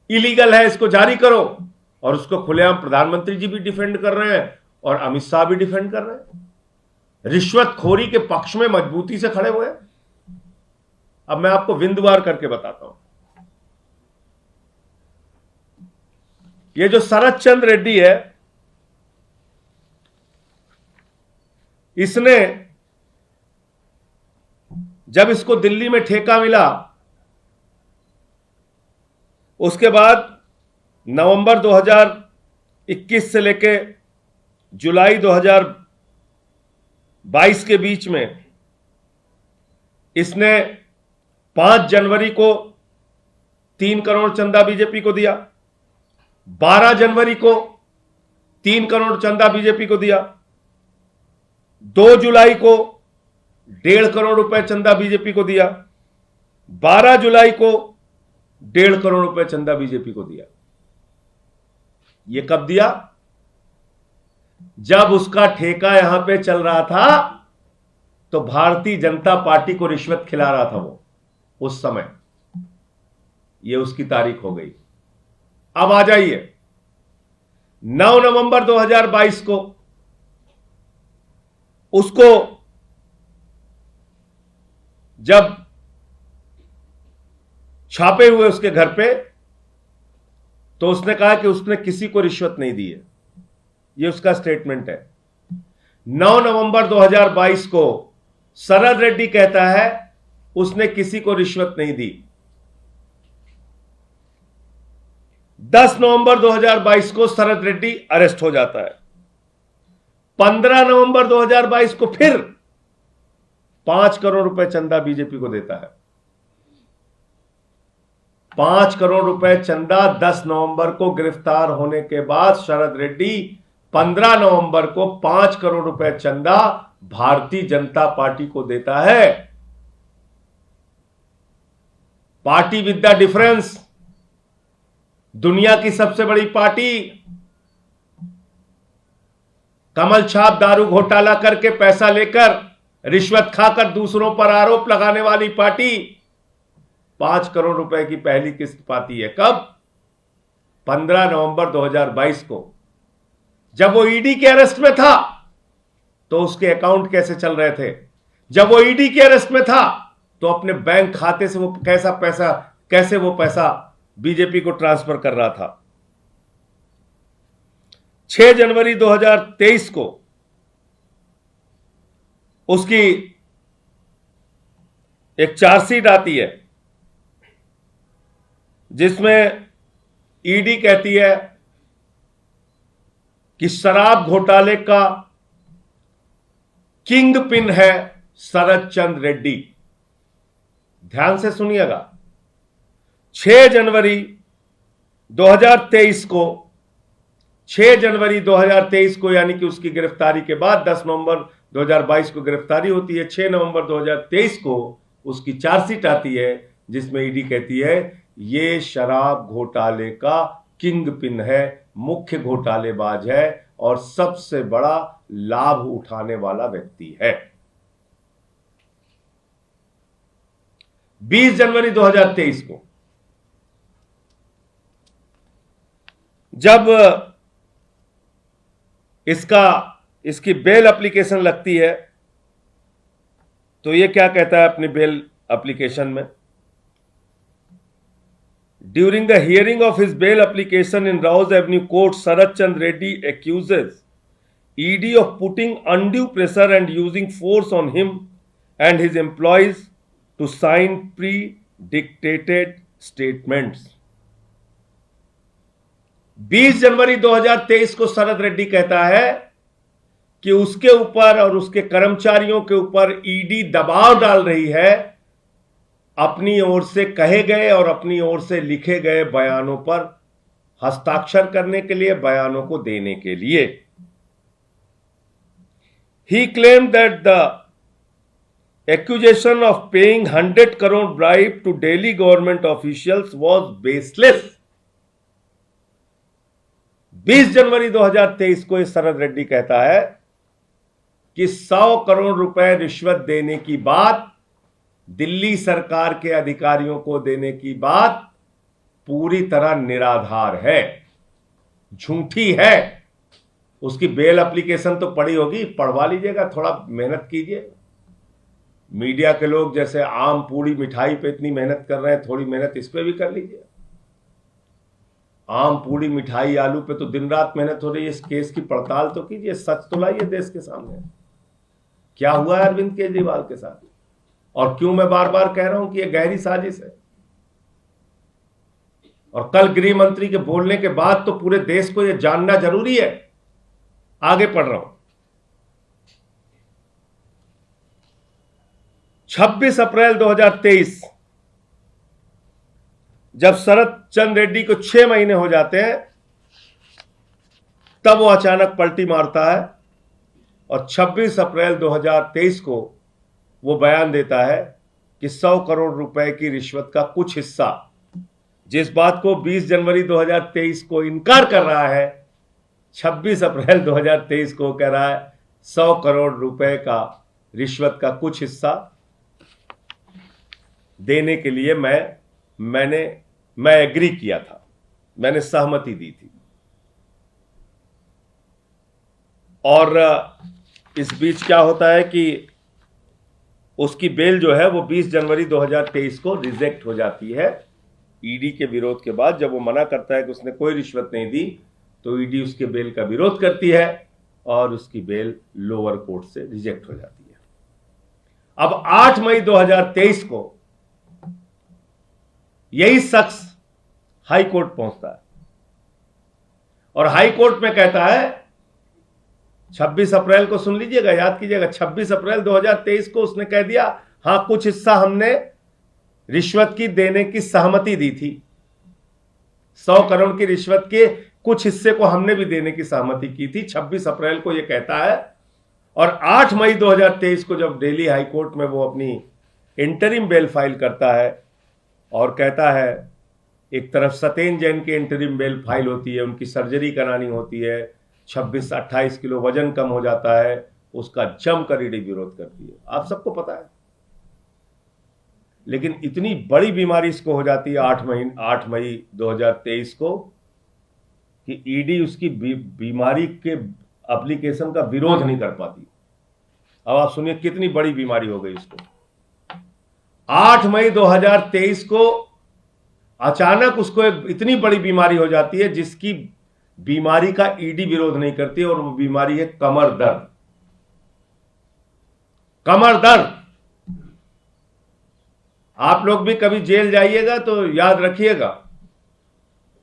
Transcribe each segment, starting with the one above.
Illegal है, इसको जारी करो। और उसको खुलेआम प्रधानमंत्री जी भी डिफेंड कर रहे हैं और अमित शाह भी डिफेंड कर रहे हैं, रिश्वतखोरी के पक्ष में मजबूती से खड़े हुए हैं। अब मैं आपको बिंदुवार करके बताता हूं। ये जो शरद चंद्र रेड्डी है, इसने जब इसको दिल्ली में ठेका मिला, उसके बाद नवंबर 2021 से लेके जुलाई 2022 के बीच में इसने 5 जनवरी को 3 करोड़ चंदा बीजेपी को दिया, 12 जनवरी को 3 करोड़ चंदा बीजेपी को दिया, 2 जुलाई को 1.5 करोड़ रुपए चंदा बीजेपी को दिया, 12 जुलाई को 1.5 करोड़ रुपए चंदा बीजेपी को दिया। ये कब दिया? जब उसका ठेका यहां पे चल रहा था तो भारतीय जनता पार्टी को रिश्वत खिला रहा था वो, उस समय। ये उसकी तारीख हो गई। अब आ जाइए 9 नवंबर 2022 को उसको जब छापे हुए उसके घर पे, तो उसने कहा कि उसने किसी को रिश्वत नहीं दी है। यह उसका स्टेटमेंट है। 9 नवंबर 2022 को शरद रेड्डी कहता है उसने किसी को रिश्वत नहीं दी। 10 नवंबर 2022 को शरद रेड्डी अरेस्ट हो जाता है। 15 नवंबर 2022 को फिर 5 करोड़ रुपए चंदा बीजेपी को देता है। 5 करोड़ रुपए चंदा 10 नवंबर को गिरफ्तार होने के बाद शरद रेड्डी 15 नवंबर को 5 करोड़ रुपए चंदा भारतीय जनता पार्टी को देता है। पार्टी विद द डिफरेंस, दुनिया की सबसे बड़ी पार्टी, कमल छाप दारू घोटाला करके पैसा लेकर रिश्वत खाकर दूसरों पर आरोप लगाने वाली पार्टी 5 करोड़ रुपए की पहली किस्त पाती है। कब? 15 नवंबर 2022 को। जब वो ईडी के अरेस्ट में था तो उसके अकाउंट कैसे चल रहे थे? जब वो ईडी के अरेस्ट में था तो अपने बैंक खाते से वो कैसे वो पैसा बीजेपी को ट्रांसफर कर रहा था। 6 जनवरी 2023 को उसकी एक चार्जशीट आती है जिसमें ईडी कहती है कि शराब घोटाले का किंग पिन है शरद चंद्र रेड्डी। ध्यान से सुनिएगा। 6 जनवरी 2023 को 6 जनवरी 2023 को यानी कि उसकी गिरफ्तारी के बाद 10 नवंबर 2022 को गिरफ्तारी होती है। 6 नवंबर 2023 को उसकी चार्जशीट आती है जिसमें ईडी कहती है ये शराब घोटाले का किंग पिन है, मुख्य घोटालेबाज है और सबसे बड़ा लाभ उठाने वाला व्यक्ति है। 20 जनवरी 2023 को जब इसकी बेल एप्लीकेशन लगती है तो ये क्या कहता है अपनी बेल एप्लीकेशन में? During the hearing of his bail application in Rouse Avenue Court, Sharad Chandra Reddy accuses ED of putting undue pressure and using force on him and his employees to sign pre-dictated statements. 20 जनवरी 2023 को शरद रेड्डी कहता है कि उसके ऊपर और उसके कर्मचारियों के ऊपर ईडी दबाव डाल रही है अपनी ओर से कहे गए और अपनी ओर से लिखे गए बयानों पर हस्ताक्षर करने के लिए, बयानों को देने के लिए। He claimed that the accusation of paying 100 crore bribe to Delhi government officials was baseless. 20 जनवरी 2023 को शरद रेड्डी कहता है कि 100 करोड़ रुपए रिश्वत देने की बात, दिल्ली सरकार के अधिकारियों को देने की बात पूरी तरह निराधार है, झूठी है। उसकी बेल एप्लीकेशन तो पड़ी होगी, पढ़वा लीजिएगा, थोड़ा मेहनत कीजिए। मीडिया के लोग जैसे आम पूड़ी मिठाई पे इतनी मेहनत कर रहे हैं, थोड़ी मेहनत इस पे भी कर लीजिए। आम पूड़ी मिठाई आलू पे तो दिन रात मेहनत हो रही है, इस केस की पड़ताल तो कीजिए, सच तो लाइए देश के सामने। क्या हुआ है अरविंद केजरीवाल के साथ, और क्यों मैं बार बार कह रहा हूं कि यह गहरी साजिश है। और कल गृह मंत्री के बोलने के बाद तो पूरे देश को यह जानना जरूरी है। आगे पढ़ रहा हूं। 26 अप्रैल 2023 जब शरद चंद्र रेड्डी को 6 महीने हो जाते हैं, तब वो अचानक पलटी मारता है और 26 अप्रैल 2023 को वो बयान देता है कि 100 करोड़ रुपए की रिश्वत का कुछ हिस्सा, जिस बात को 20 जनवरी 2023 को इनकार कर रहा है, 26 अप्रैल 2023 को कह रहा है 100 करोड़ रुपए का रिश्वत का कुछ हिस्सा देने के लिए मैं एग्री किया था, मैंने सहमति दी थी। और इस बीच क्या होता है कि उसकी बेल जो है वो 20 जनवरी 2023 को रिजेक्ट हो जाती है। ईडी के विरोध के बाद जब वो मना करता है कि उसने कोई रिश्वत नहीं दी, तो ईडी उसके बेल का विरोध करती है और उसकी बेल लोअर कोर्ट से रिजेक्ट हो जाती है। अब 8 मई 2023 को यही शख्स हाई कोर्ट पहुंचता है और हाई कोर्ट में कहता है, 26 अप्रैल को सुन लीजिएगा, याद कीजिएगा, 26 अप्रैल 2023 को उसने कह दिया, हां कुछ हिस्सा हमने रिश्वत की देने की सहमति दी थी, 100 करोड़ की रिश्वत के कुछ हिस्से को हमने भी देने की सहमति की थी। 26 अप्रैल को यह कहता है और 8 मई 2023 को जब दिल्ली हाई कोर्ट में वो अपनी इंटरिम बेल फाइल करता है और कहता है, एक तरफ सत्येंद्र जैन की इंटरिम बेल फाइल होती है, उनकी सर्जरी करानी होती है, 26 से 28 किलो वजन कम हो जाता है, उसका जमकर ईडी विरोध करती है, आप सबको पता है। लेकिन इतनी बड़ी बीमारी इसको हो जाती है 8 मई 2023 को कि ईडी उसकी बीमारी के एप्लीकेशन का विरोध नहीं कर पाती। अब आप सुनिए कितनी बड़ी बीमारी हो गई इसको। 8 मई 2023 को अचानक उसको एक इतनी बड़ी बीमारी हो जाती है जिसकी बीमारी का ईडी विरोध नहीं करती, और वो बीमारी है कमर दर्द। कमर दर्द, आप लोग भी कभी जेल जाइएगा तो याद रखिएगा,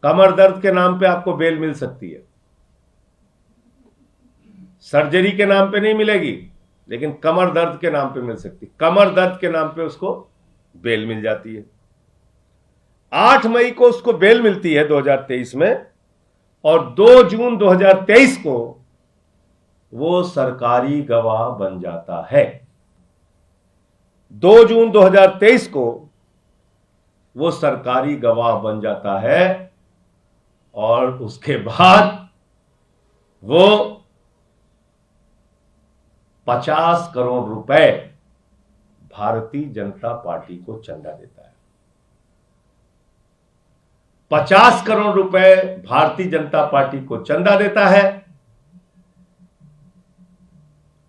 कमर दर्द के नाम पे आपको बेल मिल सकती है। सर्जरी के नाम पे नहीं मिलेगी, लेकिन कमर दर्द के नाम पे मिल सकती है। कमर दर्द के नाम पे उसको बेल मिल जाती है। 8 मई को उसको बेल मिलती है 2023 में, और 2 जून 2023 को वो सरकारी गवाह बन जाता है। 2 जून 2023 को वो सरकारी गवाह बन जाता है और उसके बाद वो 50 करोड़ रुपए भारतीय जनता पार्टी को चंदा देता है। 50 करोड़ रुपए भारतीय जनता पार्टी को चंदा देता है।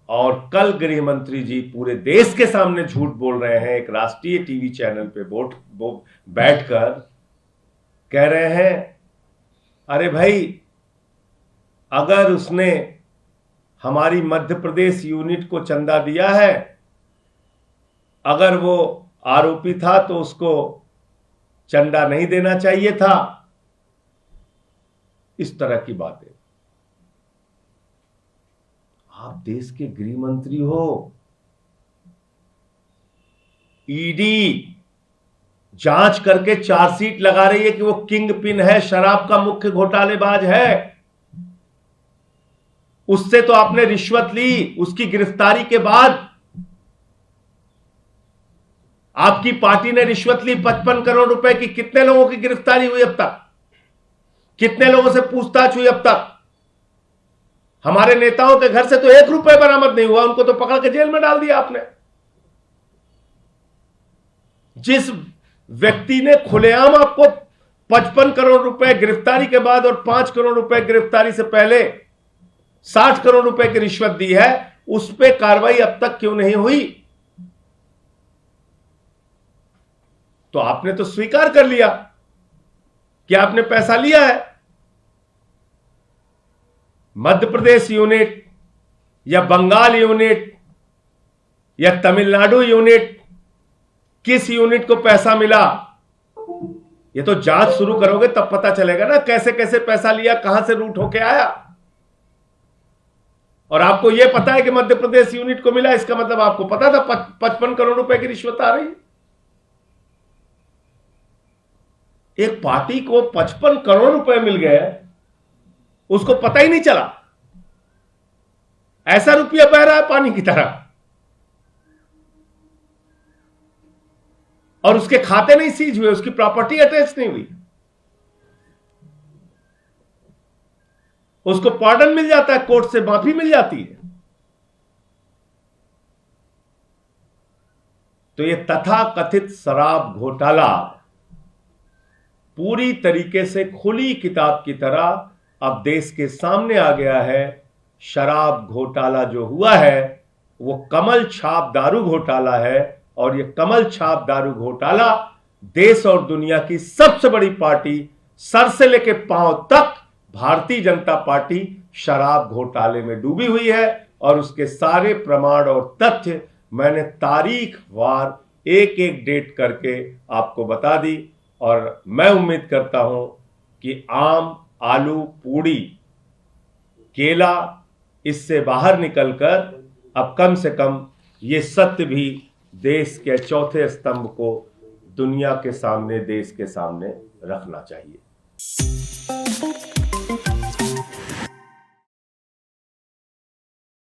और कल गृह मंत्री जी पूरे देश के सामने झूठ बोल रहे हैं, एक राष्ट्रीय टीवी चैनल पे बैठकर कह रहे हैं, अरे भाई, अगर उसने हमारी मध्य प्रदेश यूनिट को चंदा दिया है, अगर वो आरोपी था तो उसको चंदा नहीं देना चाहिए था। इस तरह की बातें। आप देश के गृह मंत्री हो, ईडी जांच करके चार्जशीट लगा रही है कि वो किंग पिन है, शराब का मुख्य घोटालेबाज है। उससे तो आपने रिश्वत ली, उसकी गिरफ्तारी के बाद आपकी पार्टी ने रिश्वत ली 55 करोड़ रुपए की। कितने लोगों की गिरफ्तारी हुई अब तक? कितने लोगों से पूछताछ हुई अब तक? हमारे नेताओं के घर से तो 1 रुपए बरामद नहीं हुआ, उनको तो पकड़ के जेल में डाल दिया आपने। जिस व्यक्ति ने खुलेआम आपको 55 करोड़ रुपए गिरफ्तारी के बाद और 5 करोड़ रुपए गिरफ्तारी से पहले 60 करोड़ रुपए की रिश्वत दी है, उस पर कार्रवाई अब तक क्यों नहीं हुई? तो आपने तो स्वीकार कर लिया कि आपने पैसा लिया है। मध्य प्रदेश यूनिट या बंगाल यूनिट या तमिलनाडु यूनिट, किस यूनिट को पैसा मिला, ये तो जांच शुरू करोगे तब पता चलेगा ना, कैसे कैसे पैसा लिया, कहां से रूट होके आया। और आपको यह पता है कि मध्य प्रदेश यूनिट को मिला, इसका मतलब आपको पता था 55 करोड़ रुपए की रिश्वत आ रही है। एक पार्टी को 55 करोड़ रुपए मिल गए, उसको पता ही नहीं चला। ऐसा रुपया बह रहा है पानी की तरह, और उसके खाते नहीं सीज हुए, उसकी प्रॉपर्टी अटैच नहीं हुई, उसको पार्डन मिल जाता है, कोर्ट से माफी मिल जाती है। तो ये तथाकथित शराब घोटाला पूरी तरीके से खुली किताब की तरह अब देश के सामने आ गया है। शराब घोटाला जो हुआ है वो कमल छाप दारू घोटाला है, और ये कमल छाप दारू घोटाला देश और दुनिया की सबसे बड़ी पार्टी, सर से लेकर पांव तक भारतीय जनता पार्टी शराब घोटाले में डूबी हुई है। और उसके सारे प्रमाण और तथ्य मैंने तारीख वार एक एक डेट करके आपको बता दी। और मैं उम्मीद करता हूं कि आम, आलू, पूड़ी, केला इससे बाहर निकलकर अब कम से कम ये सत्य भी देश के चौथे स्तंभ को दुनिया के सामने, देश के सामने रखना चाहिए।